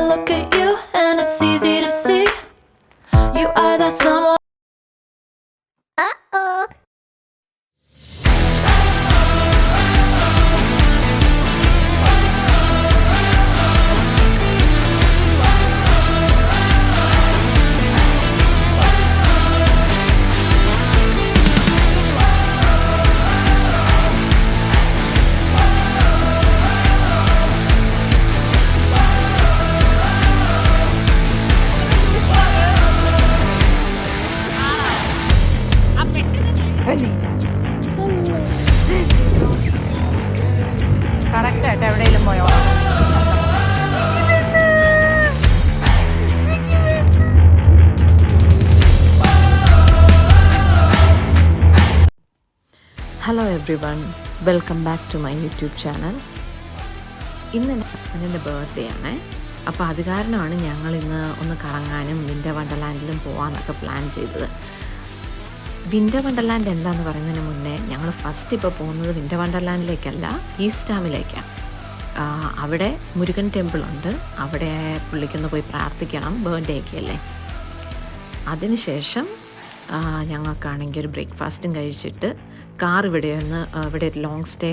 look at you and it's easy to see you are that someone. കറക്റ്റായിട്ട് എവിടെയെങ്കിലും പോയോ? Hello everyone, welcome back to my YouTube channel. ഇന്ന് എൻ്റെ birthday ആണ്. അപ്പോൾ അത് കാരണമാണ് ഞങ്ങളിന്ന് ഒന്ന് കറങ്ങാനും വിൻ്റർ വണ്ടർലാൻഡിലും പോകാനൊക്കെ പ്ലാൻ ചെയ്തത്. വിൻ്റർ വണ്ടർലാൻഡ് എന്താണെന്ന് പറയുന്നതിന് മുന്നേ ഞങ്ങൾ ഫസ്റ്റ് ഇപ്പോൾ പോകുന്നത് വിൻ്റർ വണ്ടർലാൻഡിലേക്കല്ല, ഈസ്റ്റ് ഡാമിലേക്കാണ്. അവിടെ മുരുകൻ ടെമ്പിളുണ്ട്, അവിടെ പുള്ളിക്കൊന്ന് പോയി പ്രാർത്ഥിക്കണം, ബർത്ത്ഡേ ഒക്കെ അല്ലേ. അതിനുശേഷം ഞങ്ങൾക്കാണെങ്കിൽ ഒരു ബ്രേക്ക്ഫാസ്റ്റും കഴിച്ചിട്ട് കാർ ഇവിടെ ലോങ് സ്റ്റേ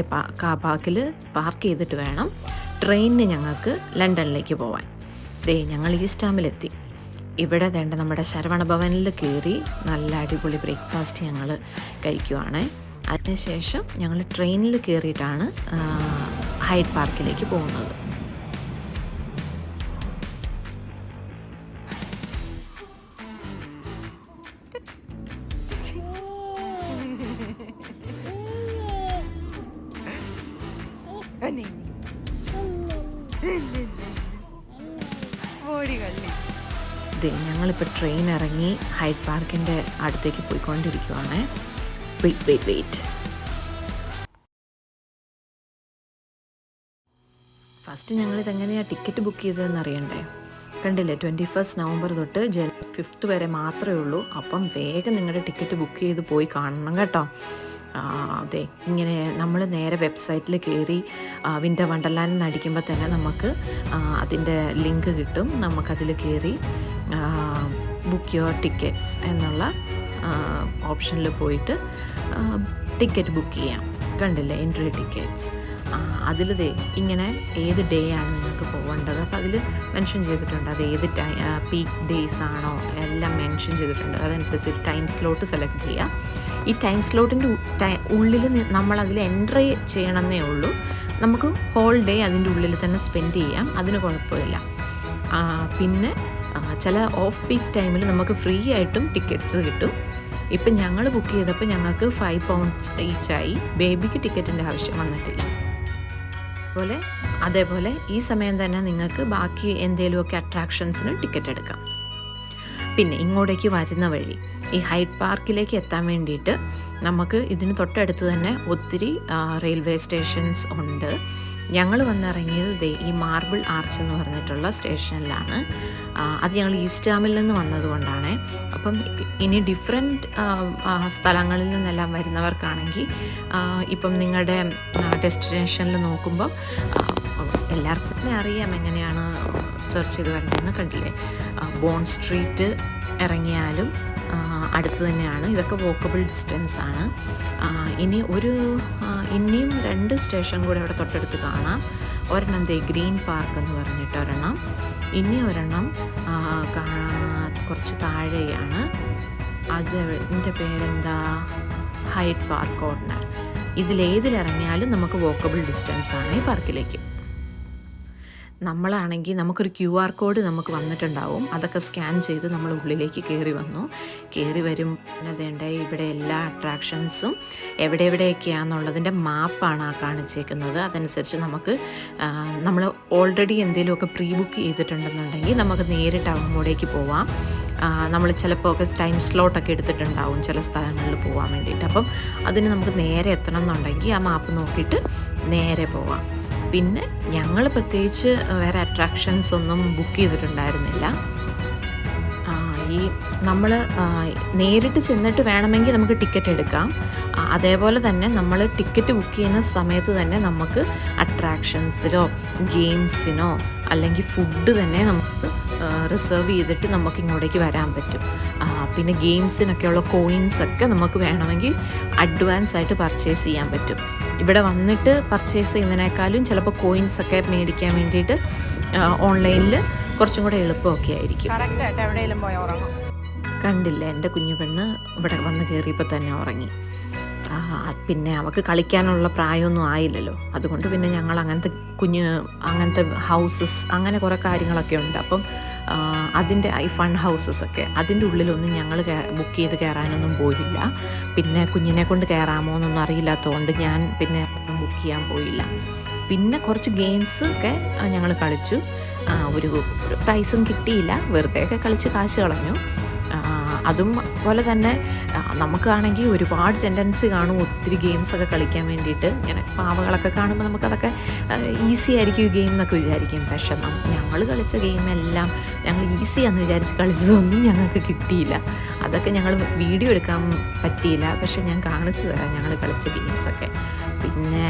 പാർക്കിൽ പാർക്ക് ചെയ്തിട്ട് വേണം ട്രെയിനിന് ഞങ്ങൾക്ക് ലണ്ടനിലേക്ക് പോകാൻ. ഞങ്ങൾ ഈസ്റ്റ് ഡാമിലെത്തി. ഇവിടെ നമ്മുടെ ശരവണ ഭവനിൽ കയറി നല്ല അടിപൊളി ബ്രേക്ക്ഫാസ്റ്റ് ഞങ്ങൾ കഴിക്കുവാണ്. അതിനുശേഷം ഞങ്ങൾ ട്രെയിനിൽ കയറിയിട്ടാണ് ഹൈഡ് പാർക്കിലേക്ക് പോകുന്നത്. ഞങ്ങളിപ്പോൾ ട്രെയിൻ ഇറങ്ങി ഹൈഡ് പാർക്കിൻ്റെ അടുത്തേക്ക് പോയിക്കൊണ്ടിരിക്കുവാണ്. വെയിറ്റ്. ഫസ്റ്റ് ഞങ്ങളിതെങ്ങനെയാണ് ടിക്കറ്റ് ബുക്ക് ചെയ്തതെന്ന് അറിയണ്ടേ? കണ്ടില്ലേ, 21 നവംബർ തൊട്ട് ജനുവരി 5 വരെ മാത്രമേ ഉള്ളൂ. അപ്പം വേഗം നിങ്ങളുടെ ടിക്കറ്റ് ബുക്ക് ചെയ്ത് പോയി കാണണം കേട്ടോ. ഇങ്ങനെ നമ്മൾ നേരെ വെബ്സൈറ്റിൽ കയറി വിൻ്റർ വണ്ടർലാൻഡ് എന്ന് അടിക്കുമ്പോൾ തന്നെ നമുക്ക് അതിൻ്റെ ലിങ്ക് കിട്ടും. നമുക്കതിൽ കയറി ബുക്ക് യുവർ ടിക്കറ്റ്സ് എന്നുള്ള ഓപ്ഷനിൽ പോയിട്ട് ടിക്കറ്റ് ബുക്ക് ചെയ്യാം. കണ്ടില്ലേ, എൻട്രി ടിക്കറ്റ്സ്. അതിൽ ഇങ്ങനെ ഏത് ഡേ ആണ് നിങ്ങൾക്ക് പോകേണ്ടത്, അപ്പോൾ അതിൽ മെൻഷൻ ചെയ്തിട്ടുണ്ട്. അത് ഏത് പീക്ക് ഡേയ്സ് ആണോ എല്ലാം മെൻഷൻ ചെയ്തിട്ടുണ്ട്. അതനുസരിച്ച് ഒരു ടൈം സ്ലോട്ട് സെലക്ട് ചെയ്യുക. ഈ ടൈം സ്ലോട്ടിൻ്റെ ഉള്ളിൽ നമ്മളതിൽ എൻട്രി ചെയ്യണമെന്നേ ഉള്ളൂ. നമുക്ക് ഹോൾ ഡേ അതിൻ്റെ ഉള്ളിൽ തന്നെ സ്പെൻഡ് ചെയ്യാം, അതിന് കുഴപ്പമില്ല. പിന്നെ ചില ഓഫ് പീക്ക് ടൈമിൽ നമുക്ക് ഫ്രീ ആയിട്ടും ടിക്കറ്റ്സ് കിട്ടും. ഇപ്പം ഞങ്ങൾ ബുക്ക് ചെയ്തപ്പോൾ ഞങ്ങൾക്ക് £5 ഈച്ചായി. ബേബിക്ക് ടിക്കറ്റിൻ്റെ ആവശ്യം വന്നിട്ടില്ല. അതേപോലെ ഈ സമയം തന്നെ നിങ്ങൾക്ക് ബാക്കി എന്തെങ്കിലുമൊക്കെ അട്രാക്ഷൻസിന് ടിക്കറ്റ് എടുക്കാം. പിന്നെ ഇങ്ങോട്ടേക്ക് വരുന്ന വഴി ഈ ഹൈഡ് പാർക്കിലേക്ക് എത്താൻ വേണ്ടിയിട്ട് നമുക്ക് ഇതിന് തൊട്ടടുത്ത് തന്നെ ഒത്തിരി റെയിൽവേ സ്റ്റേഷൻസ് ഉണ്ട്. ഞങ്ങൾ വന്നിറങ്ങിയത് ഈ മാർബിൾ ആർച്ച് എന്ന് പറഞ്ഞിട്ടുള്ള സ്റ്റേഷനിലാണ്. അത് ഞങ്ങൾ ഈസ്റ്റ് ഡാമിൽ നിന്ന് വന്നതുകൊണ്ടാണ്. അപ്പം ഇനി ഡിഫറെൻറ്റ് സ്ഥലങ്ങളിൽ നിന്നെല്ലാം വരുന്നവർക്കാണെങ്കിൽ ഇപ്പം നിങ്ങളുടെ ഡെസ്റ്റിനേഷനിൽ നോക്കുമ്പോൾ എല്ലാവർക്കും തന്നെ അറിയാം എങ്ങനെയാണ് സെർച്ച് ചെയ്ത് വരേണ്ടതെന്ന്. കണ്ടില്ലേ, ബോണ്ട് സ്ട്രീറ്റ് ഇറങ്ങിയാലും അടുത്ത് തന്നെയാണ്. ഇതൊക്കെ വോക്കബിൾ ഡിസ്റ്റൻസ് ആണ്. ഇനിയും 2 സ്റ്റേഷൻ കൂടെ അവിടെ തൊട്ടടുത്ത് കാണാം. ഒരെണ്ണം ഗ്രീൻ പാർക്ക് എന്ന് പറഞ്ഞിട്ട് ഒരെണ്ണം, ഇനി ഒരെണ്ണം കുറച്ച് താഴെയാണ്. അതിൻ്റെ പേരെന്താ, ഹൈഡ് പാർക്ക് കോർണർ. ഇതിലേതിലിറങ്ങിയാലും നമുക്ക് വോക്കബിൾ ഡിസ്റ്റൻസ് ആണ് ഈ പാർക്കിലേക്ക്. നമ്മളാണെങ്കിൽ നമുക്കൊരു QR കോഡ് നമുക്ക് വന്നിട്ടുണ്ടാവും. അതൊക്കെ സ്കാൻ ചെയ്ത് നമ്മൾ ഉള്ളിലേക്ക് കയറി വരും. ഇവിടെ എല്ലാ അട്രാക്ഷൻസും എവിടെയൊക്കെയാണെന്നുള്ളതിൻ്റെ മാപ്പാണ് കാണിച്ചേക്കുന്നത്. അതനുസരിച്ച് നമ്മൾ ഓൾറെഡി എന്തെങ്കിലുമൊക്കെ പ്രീ ബുക്ക് ചെയ്തിട്ടുണ്ടെന്നുണ്ടെങ്കിൽ നമുക്ക് നേരിട്ട് അങ്ങോട്ടേക്ക് പോവാം. നമ്മൾ ചിലപ്പോൾ ഒക്കെ ടൈം സ്ലോട്ടൊക്കെ എടുത്തിട്ടുണ്ടാവും ചില സ്ഥലങ്ങളിൽ പോകാൻ വേണ്ടിയിട്ട്. അപ്പം അതിന് നമുക്ക് നേരെ എത്തണം എന്നുണ്ടെങ്കിൽ ആ മാപ്പ് നോക്കിയിട്ട് നേരെ പോവാം. പിന്നെ ഞങ്ങൾ പ്രത്യേകിച്ച് വേറെ അട്രാക്ഷൻസ് ഒന്നും ബുക്ക് ചെയ്തിട്ടുണ്ടായിരുന്നില്ല. ഈ നമ്മൾ നേരിട്ട് ചെന്നിട്ട് വേണമെങ്കിൽ നമുക്ക് ടിക്കറ്റ് എടുക്കാം. അതേപോലെ തന്നെ നമ്മൾ ടിക്കറ്റ് ബുക്ക് ചെയ്യുന്ന സമയത്ത് തന്നെ നമുക്ക് അട്രാക്ഷൻസിലോ ഗെയിംസിനോ അല്ലെങ്കിൽ ഫുഡ് തന്നെ നമുക്ക് റിസർവ് ചെയ്തിട്ട് നമുക്ക് ഇങ്ങോട്ടേക്ക് വരാൻ പറ്റും. പിന്നെ ഗെയിംസിനൊക്കെയുള്ള കോയിൻസൊക്കെ നമുക്ക് വേണമെങ്കിൽ അഡ്വാൻസ് ആയിട്ട് പർച്ചേസ് ചെയ്യാൻ പറ്റും. ഇവിടെ വന്നിട്ട് പർച്ചേസ് ചെയ്യുന്നതിനേക്കാളും ചിലപ്പോൾ കോയിൻസൊക്കെ മേടിക്കാൻ വേണ്ടിയിട്ട് ഓൺലൈനിൽ കുറച്ചും കൂടെ എളുപ്പമൊക്കെ ആയിരിക്കും. കറക്റ്റായിട്ട് എവിടെയെങ്കിലും പോയി ഉറങ്ങും. കണ്ടില്ല, എൻ്റെ കുഞ്ഞു പെണ്ണ് ഇവിടെ വന്ന് കയറിയപ്പോൾ തന്നെ ഉറങ്ങി. പിന്നെ അവൾക്ക് കളിക്കാനുള്ള പ്രായമൊന്നും ആയില്ലല്ലോ. അതുകൊണ്ട് പിന്നെ ഞങ്ങൾ അങ്ങനത്തെ ഹൗസസ് അങ്ങനെ കുറേ കാര്യങ്ങളൊക്കെ ഉണ്ട്. അപ്പം അതിൻ്റെ ഫൺ ഹൗസസൊക്കെ അതിൻ്റെ ഉള്ളിലൊന്നും ഞങ്ങൾ ബുക്ക് ചെയ്ത് കയറാനൊന്നും പോയില്ല. പിന്നെ കുഞ്ഞിനെ കൊണ്ട് കയറാമോ എന്നൊന്നും അറിയില്ലാത്തതുകൊണ്ട് ഞാൻ പിന്നെ ബുക്ക് ചെയ്യാൻ പോയില്ല. പിന്നെ കുറച്ച് ഗെയിംസ് ഒക്കെ ഞങ്ങൾ കളിച്ചു. ഒരു പ്രൈസും കിട്ടിയില്ല, വെറുതെയൊക്കെ കളിച്ച് കാശ് കളഞ്ഞു. അതും പോലെ തന്നെ നമുക്കാണെങ്കിൽ ഒരുപാട് ടെൻഡൻസി കാണും ഒത്തിരി ഗെയിംസൊക്കെ കളിക്കാൻ വേണ്ടിയിട്ട്. ഇങ്ങനെ പാവകളൊക്കെ കാണുമ്പോൾ നമുക്കതൊക്കെ ഈസി ആയിരിക്കും ഈ ഗെയിം എന്നൊക്കെ വിചാരിക്കും. പക്ഷെ ഞങ്ങൾ കളിച്ച ഗെയിമെല്ലാം ഞങ്ങൾ ഈസിയാണെന്ന് വിചാരിച്ച് കളിച്ചതൊന്നും ഞങ്ങൾക്ക് കിട്ടിയില്ല. അതൊക്കെ ഞങ്ങൾ വീഡിയോ എടുക്കാൻ പറ്റിയില്ല, പക്ഷെ ഞാൻ കാണിച്ചു തരാം ഞങ്ങൾ കളിച്ച ഗെയിംസൊക്കെ. പിന്നെ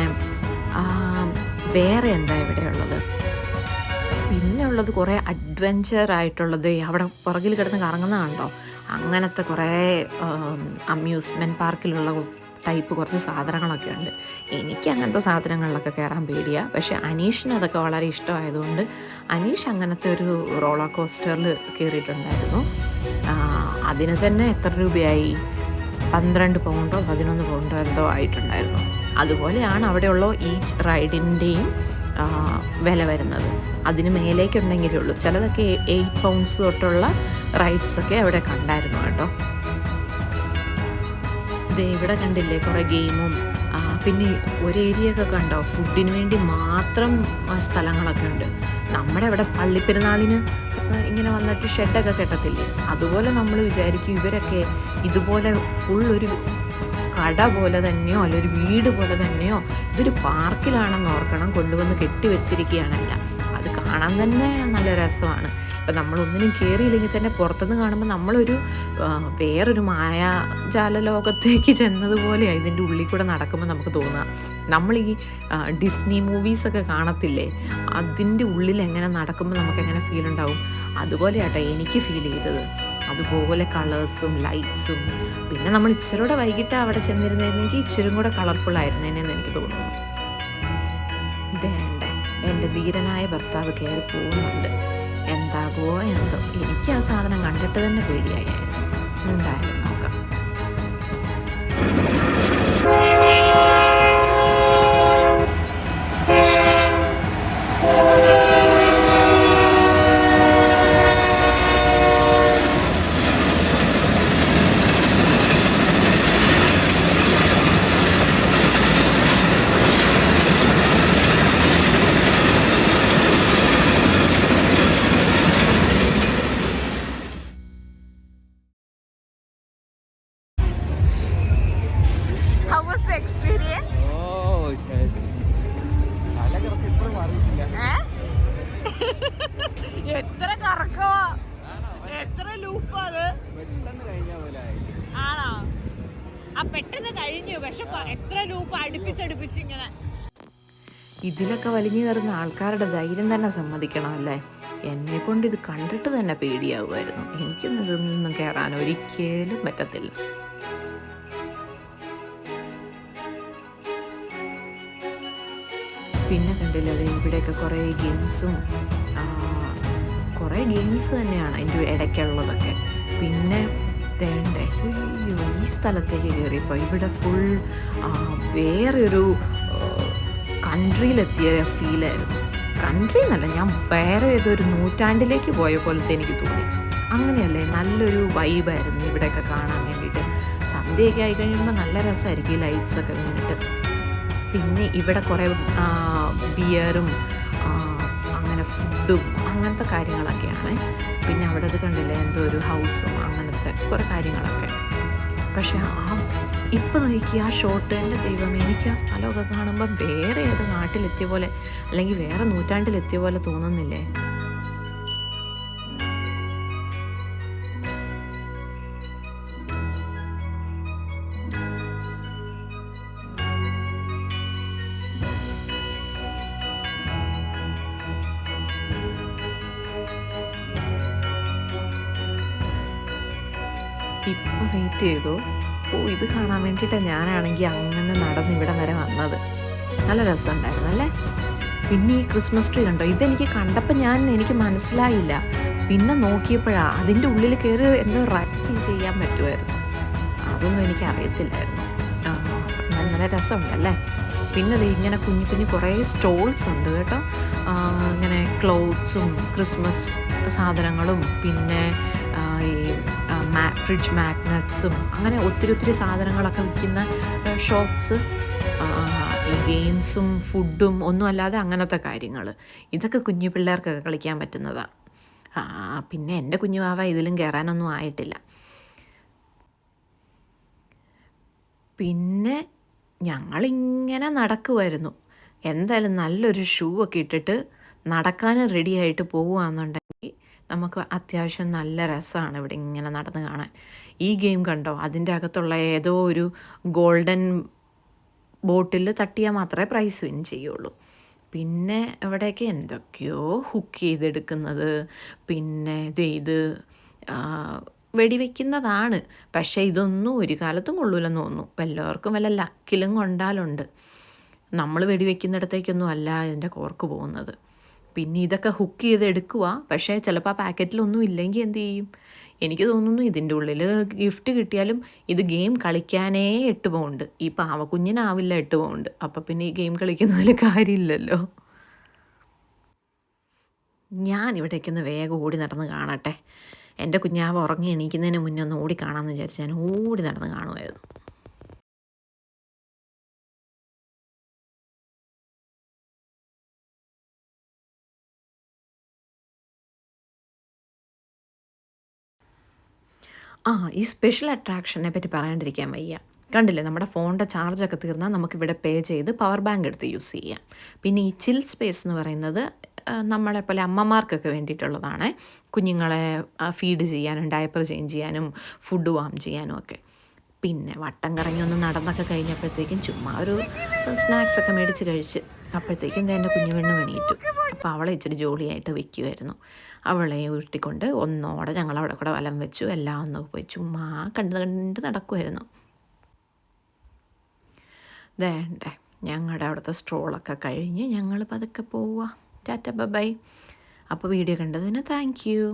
വേറെ എന്താ ഇവിടെയുള്ളത്? പിന്നെ ഉള്ളത് കുറേ അഡ്വെഞ്ചർ ആയിട്ടുള്ളത്, അവിടെ പുറകിൽ കിടന്ന് കറങ്ങുന്നതാണല്ലോ, അങ്ങനത്തെ കുറേ അമ്യൂസ്മെൻറ്റ് പാർക്കിലുള്ള ടൈപ്പ് കുറച്ച് സാധനങ്ങളൊക്കെ ഉണ്ട്. എനിക്ക് അങ്ങനത്തെ സാധനങ്ങളിലൊക്കെ കയറാൻ പേടിയാണ്. പക്ഷേ അനീഷിന് അതൊക്കെ വളരെ ഇഷ്ടമായതുകൊണ്ട് അനീഷ് അങ്ങനത്തെ ഒരു റോളർ കോസ്റ്ററിൽ കയറിയിട്ടുണ്ടായിരുന്നു. അതിന് തന്നെ എത്ര രൂപയായി? 12 പൗണ്ടോ 11 പൗണ്ടോ എന്തോ ആയിട്ടുണ്ടായിരുന്നു. അതുപോലെയാണ് അവിടെയുള്ള ഈച്ച് റൈഡിൻ്റെയും വില വരുന്നത്. അതിന് മേലേക്കുണ്ടെങ്കിലേ ഉള്ളൂ. ചിലതൊക്കെ 8 പൗണ്ട്സ് തൊട്ടുള്ള റൈഡ്സൊക്കെ അവിടെ കണ്ടായിരുന്നു കേട്ടോ. ഇവിടെ കണ്ടില്ലേ കുറേ ഗെയിമും. പിന്നെ ഒരു ഏരിയ ഒക്കെ കണ്ടോ, ഫുഡിന് വേണ്ടി മാത്രം സ്ഥലങ്ങളൊക്കെ ഉണ്ട്. നമ്മുടെ ഇവിടെ പള്ളിപ്പെരുന്നാളിന് ഇങ്ങനെ വന്നിട്ട് ഷെഡൊക്കെ കെട്ടത്തില്ലേ, അതുപോലെ നമ്മൾ വിചാരിക്കും ഇവരൊക്കെ ഇതുപോലെ ഫുൾ ഒരു കട പോലെ തന്നെയോ അല്ല ഒരു വീട് പോലെ തന്നെയോ ഇതൊരു പാർക്കിലാണെന്ന് ഓർക്കണം കൊണ്ടുവന്ന് കെട്ടിവെച്ചിരിക്കുകയാണല്ല. അത് കാണാൻ തന്നെ നല്ല രസമാണ്. ഇപ്പം നമ്മളൊന്നിനും കയറിയില്ലെങ്കിൽ തന്നെ പുറത്തുനിന്ന് കാണുമ്പോൾ നമ്മളൊരു വേറൊരു മായാജാല ലോകത്തേക്ക് ചെന്നതുപോലെയാണ് ഇതിൻ്റെ ഉള്ളിൽ കൂടെ നടക്കുമ്പോൾ നമുക്ക് തോന്നുക. നമ്മൾ ഈ ഡിസ്നി മൂവീസൊക്കെ കാണത്തില്ലേ, അതിൻ്റെ ഉള്ളിൽ എങ്ങനെ നടക്കുമ്പോൾ നമുക്കെങ്ങനെ ഫീൽ ഉണ്ടാവും, അതുപോലെയാട്ടോ എനിക്ക് ഫീൽ ചെയ്തത്. അതുപോലെ കളേഴ്സും ലൈറ്റ്സും. പിന്നെ നമ്മൾ ഇച്ചിരൂടെ വൈകിട്ട് അവിടെ ചെന്നിരുന്നെങ്കിൽ ഇച്ചിരും കൂടെ കളർഫുൾ ആയിരുന്നേനെന്ന് എനിക്ക് തോന്നുന്നു. ഇതേണ്ട എൻ്റെ ധീരനായ ഭർത്താവ് കയറി പോകുന്നുണ്ട്. എന്താകുമോ എന്തോ, എനിക്ക് ആ സാധനം കണ്ടിട്ട് തന്നെ പേടിയായിരുന്നു. എന്തായാലും നോക്കാം. How was the experience? Oh, yes. എത്ര കറക്കോ, എത്ര ലൂപ്പാ അത്. ആണോ? ആ പെട്ടെന്ന് കഴിഞ്ഞു. പക്ഷെ എത്ര ലൂപ്പ് അടുപ്പിച്ചടുപ്പിച്ച് ഇങ്ങനെ. ഇതിലൊക്കെ വലിഞ്ഞു കയറുന്ന ആൾക്കാരുടെ ധൈര്യം തന്നെ സമ്മതിക്കണം അല്ലേ. എന്നെ കൊണ്ട് ഇത് കണ്ടിട്ട് തന്നെ പേടിയാവുമായിരുന്നു. എനിക്കൊന്നും ഇതൊന്നും കയറാൻ ഒരിക്കലും പറ്റത്തില്ല. പിന്നെ കണ്ടില്ലേ ഇവിടെയൊക്കെ കുറേ ഗെയിംസ് തന്നെയാണ് അതിൻ്റെ ഇടയ്ക്കുള്ളതൊക്കെ. പിന്നെ വേണ്ടേ അയ്യോ ഈ സ്ഥലത്തേക്ക് കയറിയപ്പോൾ ഇവിടെ ഫുൾ വേറൊരു കൺട്രിയിലെത്തിയ ഫീലായിരുന്നു. കൺട്രി എന്നല്ല, ഞാൻ വേറെ ഏതൊരു നൂറ്റാണ്ടിലേക്ക് പോയ പോലത്തെ എനിക്ക് തോന്നി. അങ്ങനെയല്ലേ, നല്ലൊരു വൈബായിരുന്നു ഇവിടെയൊക്കെ കാണാൻ വേണ്ടിയിട്ട്. സന്ധ്യയൊക്കെ ആയി കഴിയുമ്പോൾ നല്ല രസമായിരിക്കും ഈ ലൈറ്റ്സൊക്കെ വേണ്ടിയിട്ട്. പിന്നെ ഇവിടെ കുറേ ബിയറും അങ്ങനെ ഫുഡും അങ്ങനത്തെ കാര്യങ്ങളൊക്കെയാണ്. പിന്നെ അവിടെ അത് കണ്ടില്ലേ എന്തോ ഒരു ഹൗസും അങ്ങനത്തെ കുറേ കാര്യങ്ങളൊക്കെ. പക്ഷെ ഇപ്പം നോക്കി ആ ഷോട്ട്, എൻ്റെ ദൈവം, എനിക്ക് ആ സ്ഥലമൊക്കെ കാണുമ്പോൾ വേറെ ഏതോ നാട്ടിലെത്തിയ പോലെ അല്ലെങ്കിൽ വേറെ നൂറ്റാണ്ടിലെത്തിയ പോലെ തോന്നുന്നില്ലേ. ഇപ്പം വെയിറ്റ് ചെയ്തു. ഇത് കാണാൻ വേണ്ടിയിട്ട് ഞാനാണെങ്കിൽ അങ്ങനെ നടന്ന് ഇവിടെ വരെ വന്നത്. നല്ല രസമുണ്ടായിരുന്നു അല്ലേ? പിന്നെ ഈ ക്രിസ്മസ് ട്രീ കണ്ടോ, ഇതെനിക്ക് കണ്ടപ്പോൾ എനിക്ക് മനസ്സിലായില്ല. പിന്നെ നോക്കിയപ്പോഴാണ് അതിൻ്റെ ഉള്ളിൽ കയറി എന്തോ റൈഡ് ചെയ്യാൻ പറ്റുമായിരുന്നു. അതൊന്നും എനിക്ക് അറിയത്തില്ലായിരുന്നു. നല്ല രസമുണ്ടല്ലേ? പിന്നെ അത് ഇങ്ങനെ കുഞ്ഞു കുഞ്ഞു കുറേ സ്റ്റോൾസ് ഉണ്ട് കേട്ടോ. ഇങ്ങനെ ക്ലോത്ത്സും ക്രിസ്മസ് സാധനങ്ങളും പിന്നെ ഈ ഫ്രിഡ്ജ് മാഗ്നറ്റ്സും അങ്ങനെ ഒത്തിരി സാധനങ്ങളൊക്കെ വിൽക്കുന്ന ഷോപ്സ്. ഈ ഗെയിംസും ഫുഡും ഒന്നും അല്ലാതെ അങ്ങനത്തെ കാര്യങ്ങൾ. ഇതൊക്കെ കുഞ്ഞു പിള്ളേർക്കൊക്കെ കളിക്കാൻ പറ്റുന്നതാണ്. പിന്നെ എൻ്റെ കുഞ്ഞുവാവ ഇതിലും കയറാനൊന്നും ആയിട്ടില്ല. പിന്നെ ഞങ്ങളിങ്ങനെ നടക്കുമായിരുന്നു. എന്തായാലും നല്ലൊരു ഷൂ ഒക്കെ ഇട്ടിട്ട് നടക്കാനും റെഡിയായിട്ട് പോവുകയാണെന്നുണ്ടെങ്കിൽ നമുക്ക് അത്യാവശ്യം നല്ല രസമാണ് ഇവിടെ ഇങ്ങനെ നടന്ന് കാണാൻ. ഈ ഗെയിം കണ്ടോ, അതിൻ്റെ അകത്തുള്ള ഏതോ ഒരു ഗോൾഡൻ ബോട്ടിൽ തട്ടിയാൽ മാത്രമേ പ്രൈസ് വിൻ ചെയ്യുള്ളൂ. പിന്നെ ഇവിടെയൊക്കെ എന്തൊക്കെയോ ഹുക്ക് ചെയ്തെടുക്കുന്നത്, പിന്നെ ഇത് വെടിവെക്കുന്നതാണ്. പക്ഷേ ഇതൊന്നും ഒരു കാലത്തും കൊള്ളൂലെന്ന് തോന്നുന്നു. വല്ലവർക്കും വല്ല ലക്കിലും കൊണ്ടാലുണ്ട്. നമ്മൾ വെടിവെക്കുന്നിടത്തേക്കൊന്നും അല്ല ഇതിൻ്റെ കോർക്ക് പോകുന്നത്. പിന്നെ ഇതൊക്കെ ഹുക്ക് ചെയ്തെടുക്കുക. പക്ഷേ ചിലപ്പോൾ ആ പാക്കറ്റിലൊന്നും ഇല്ലെങ്കിൽ എന്ത് ചെയ്യും? എനിക്ക് തോന്നുന്നു ഇതിൻ്റെ ഉള്ളിൽ ഗിഫ്റ്റ് കിട്ടിയാലും ഇത് ഗെയിം കളിക്കാനേ 8 പൗണ്ട്. ഈ പാവക്കുഞ്ഞിനാവില്ല 8 പൗണ്ട്. അപ്പം പിന്നെ ഈ ഗെയിം കളിക്കുന്നതിൽ കാര്യമില്ലല്ലോ. ഞാൻ ഇവിടേക്കൊന്ന് വേഗം ഓടി നടന്ന് കാണട്ടെ. എൻ്റെ കുഞ്ഞാവ് ഉറങ്ങി എണീക്കുന്നതിന് മുന്നേ ഒന്ന് ഓടി കാണാമെന്ന് വിചാരിച്ച് ഞാൻ ഓടി നടന്ന് കാണുമായിരുന്നു. ഈ സ്പെഷ്യൽ അട്രാക്ഷനെ പറ്റി പറയാണ്ടിരിക്കാൻ വയ്യ. കണ്ടില്ലേ, നമ്മുടെ ഫോണിൻ്റെ ചാർജൊക്കെ തീർന്നാൽ നമുക്കിവിടെ പേ ചെയ്ത് പവർ ബാങ്ക് എടുത്ത് യൂസ് ചെയ്യാം. പിന്നെ ഈ ചിൽ സ്പേസ് എന്ന് പറയുന്നത് നമ്മളെപ്പോലെ അമ്മമാർക്കൊക്കെ വേണ്ടിയിട്ടുള്ളതാണ്. കുഞ്ഞുങ്ങളെ ഫീഡ് ചെയ്യാനും ഡയപ്പർ ചേഞ്ച് ചെയ്യാനും ഫുഡ് വാം ചെയ്യാനും ഒക്കെ. പിന്നെ വട്ടം കറങ്ങി ഒന്ന് നടന്നൊക്കെ കഴിഞ്ഞപ്പോഴത്തേക്കും ചുമ്മാ ഒരു സ്നാക്സൊക്കെ മേടിച്ച് കഴിച്ച് അപ്പോഴത്തേക്കും എൻ്റെ കുഞ്ഞു പെണ്ണ് എണീറ്റു. അപ്പോൾ അവളെ ഇച്ചിരി ജോലിയായിട്ട് വെക്കുമായിരുന്നു. അവളെ ഉരുട്ടിക്കൊണ്ട് ഒന്നോടെ ഞങ്ങളവിടെ കൂടെ വലം വെച്ചു. എല്ലാം ഒന്ന് പോയി ചുമ്മാ കണ്ട് നടക്കുമായിരുന്നു. വേണ്ടേ, ഞങ്ങളുടെ അവിടുത്തെ സ്ട്രോളൊക്കെ കഴിഞ്ഞ് ഞങ്ങൾ പതുക്കെ പോവുക. ടാറ്റ ബൈ. അപ്പോൾ വീഡിയോ കണ്ടതിന് താങ്ക് യു.